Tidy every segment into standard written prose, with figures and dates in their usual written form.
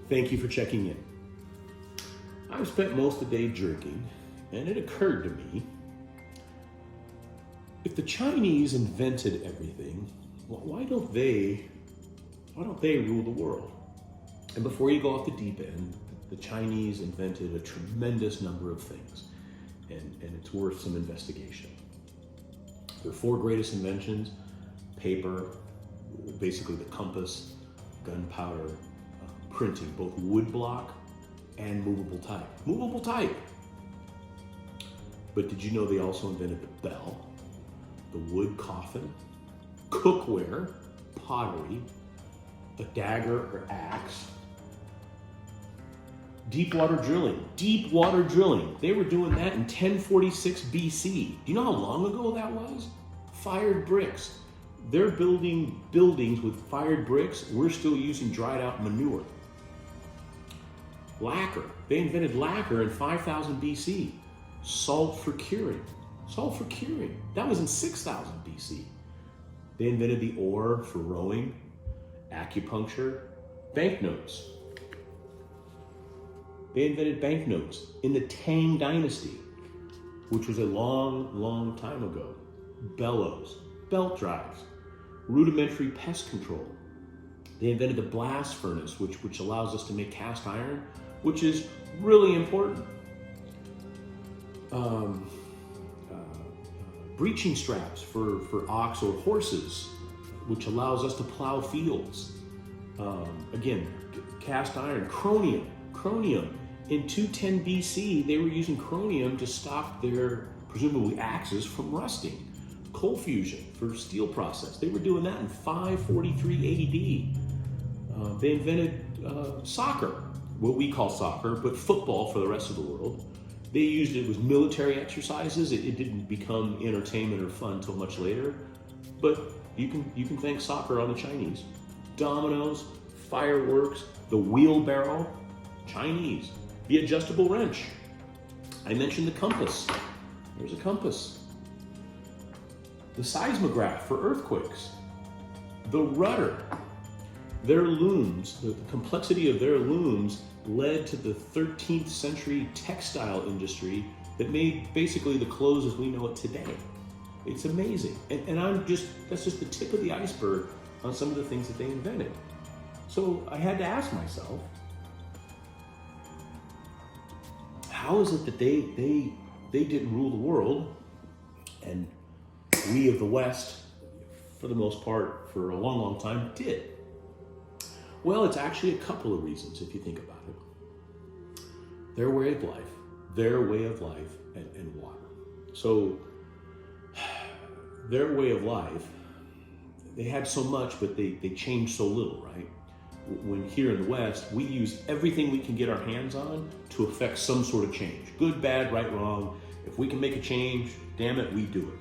Thank you for checking in. I've spent most of the day drinking, and it occurred to me, if the Chinese invented everything, why don't they rule the world? And before you go off the deep end, the Chinese invented a tremendous number of things, and it's worth some investigation. Their four greatest inventions: paper, basically the compass, gunpowder, printing, both wood block and movable type. Movable type! But did you know they also invented the bell, the wood coffin, cookware, pottery, a dagger or axe, deep water drilling. Deep water drilling. They were doing that in 1046 BC. Do you know how long ago that was? Fired bricks. They're building buildings with fired bricks. We're still using dried out manure. Lacquer. They invented lacquer in 5000 BC. Salt for curing. Salt for curing. That was in 6000 BC. They invented the oar for rowing, acupuncture, banknotes. They invented banknotes in the Tang Dynasty, which was a long, long time ago. Bellows, belt drives, rudimentary pest control. They invented the blast furnace, which allows us to make cast iron, which is really important. Breeching straps for ox or horses, which allows us to plow fields. Again, cast iron, chromium. In 210 BC, they were using chromium to stop their, presumably, axes from rusting. Coal fusion for steel process. They were doing that in 543 AD. They invented soccer, what we call soccer, but football for the rest of the world. They used it with military exercises. It didn't become entertainment or fun until much later. But you can thank soccer on the Chinese. Dominoes, fireworks, the wheelbarrow, Chinese. The adjustable wrench. I mentioned the compass. There's a compass. The seismograph for earthquakes. The rudder. Their looms, the complexity of their looms led to the 13th century textile industry that made basically the clothes as we know it today. It's amazing. And that's just the tip of the iceberg on some of the things that they invented. So I had to ask myself, how is it that they didn't rule the world and we of the West, for the most part, for a long, long time, did? Well, it's actually a couple of reasons if you think about it. Their way of life, and water. So, their way of life, they had so much, but they changed so little, right? When here in the West, we use everything we can get our hands on to affect some sort of change. Good, bad, right, wrong. If we can make a change, damn it, we do it.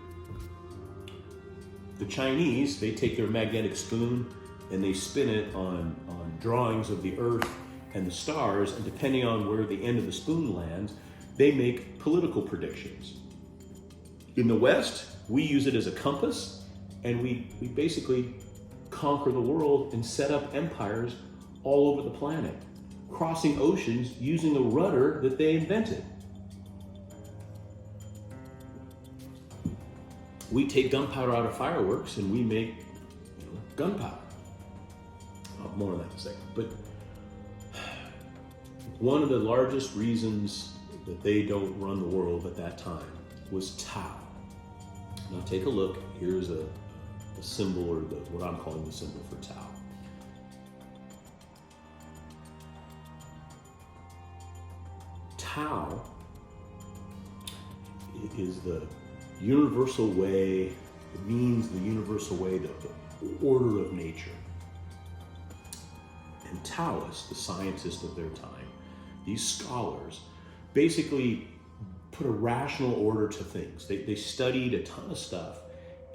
The Chinese, they take their magnetic spoon and they spin it on drawings of the earth and the stars, and depending on where the end of the spoon lands, they make political predictions. In the West, we use it as a compass, and we basically conquer the world and set up empires all over the planet, crossing oceans using a rudder that they invented. We take gunpowder out of fireworks and we make gunpowder. More on that in a second. But one of the largest reasons that they don't run the world at that time was Tao. Now take a look. Here's a symbol, or what I'm calling the symbol for Tao. Tao is the universal way, it means the universal way, the order of nature. And Taoists, the scientists of their time, these scholars, basically put a rational order to things. They studied a ton of stuff,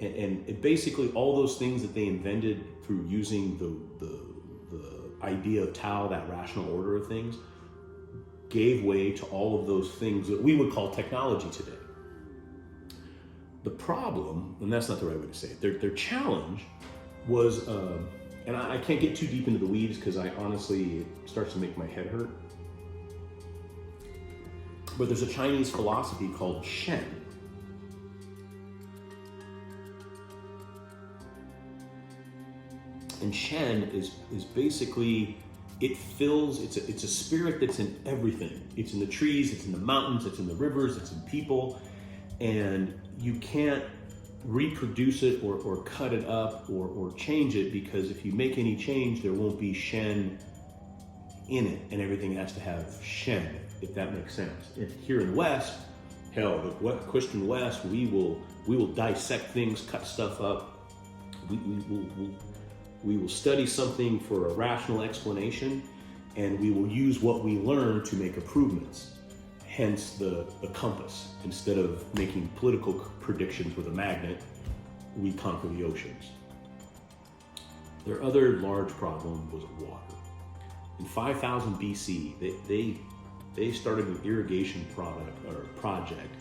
and basically all those things that they invented through using the idea of Tao, that rational order of things, gave way to all of those things that we would call technology today. The problem, and that's not the right way to say it, their challenge was and I can't get too deep into the weeds because I honestly, it starts to make my head hurt. But there's a Chinese philosophy called Shen. And Shen is basically, it's a spirit that's in everything. It's in the trees, it's in the mountains, it's in the rivers, it's in people. And you can't reproduce it or cut it up or change it, because if you make any change, there won't be Shen in it, and everything has to have Shen, if that makes sense. If here in the West, hell, the Christian West, we will dissect things, cut stuff up. We will study something for a rational explanation, and we will use what we learn to make improvements. Hence the compass. Instead of making political predictions with a magnet, we conquer the oceans. Their other large problem was water. In 5000 BC, they started an irrigation project.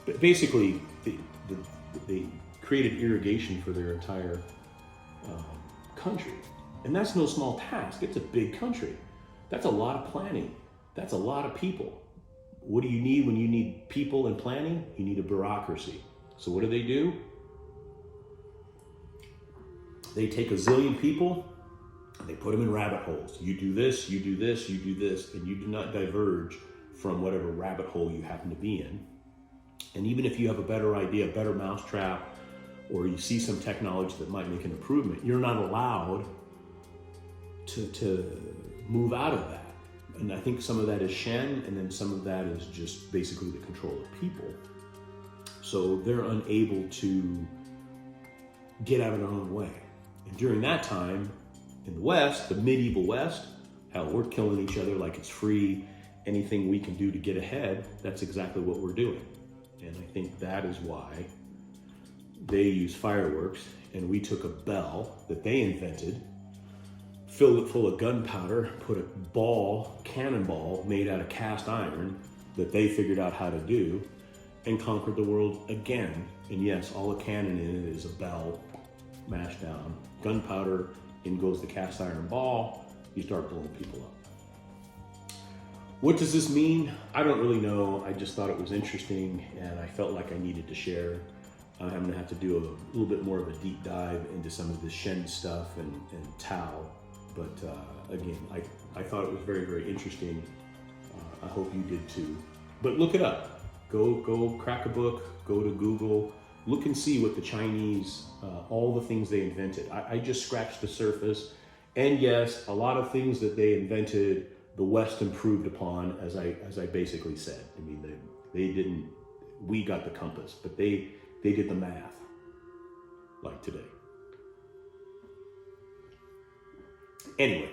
But basically, they created irrigation for their entire country. And that's no small task. It's a big country. That's a lot of planning. That's a lot of people. What do you need when you need people and planning? You need a bureaucracy. So what do? They take a zillion people and they put them in rabbit holes. You do this, you do this, you do this, and you do not diverge from whatever rabbit hole you happen to be in. And even if you have a better idea, a better mousetrap, or you see some technology that might make an improvement, you're not allowed to move out of that. And I think some of that is Shen, and then some of that is just basically the control of people. So they're unable to get out of their own way. And during that time, in the West, the medieval West, hell, we're killing each other like it's free. Anything we can do to get ahead, that's exactly what we're doing. And I think that is why they use fireworks, and we took a bell that they invented, filled it full of gunpowder, put a cannonball made out of cast iron that they figured out how to do, and conquered the world again. And yes, all a cannon in it is a bell mashed down, gunpowder, in goes the cast iron ball, you start blowing people up. What does this mean? I don't really know. I just thought it was interesting, and I felt like I needed to share. I'm gonna have to do a little bit more of a deep dive into some of the Shen stuff and Tao. But again, I thought it was very, very interesting. I hope you did too. But look it up. Go crack a book, go to Google, look and see what the Chinese, all the things they invented. I just scratched the surface. And yes, a lot of things that they invented, the West improved upon, as I basically said. I mean, they didn't, we got the compass, but they did the math, like today. Anyway,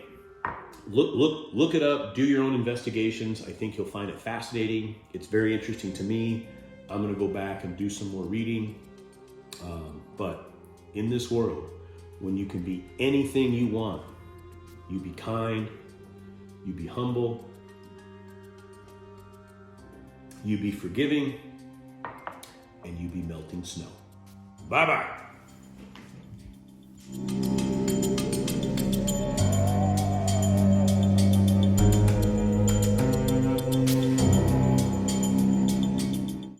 look it up, do your own investigations. I think you'll find it fascinating. It's very interesting to me. I'm gonna go back and do some more reading. But in this world, when you can be anything you want, you be kind, you be humble, you be forgiving, and you be melting snow. Bye-bye.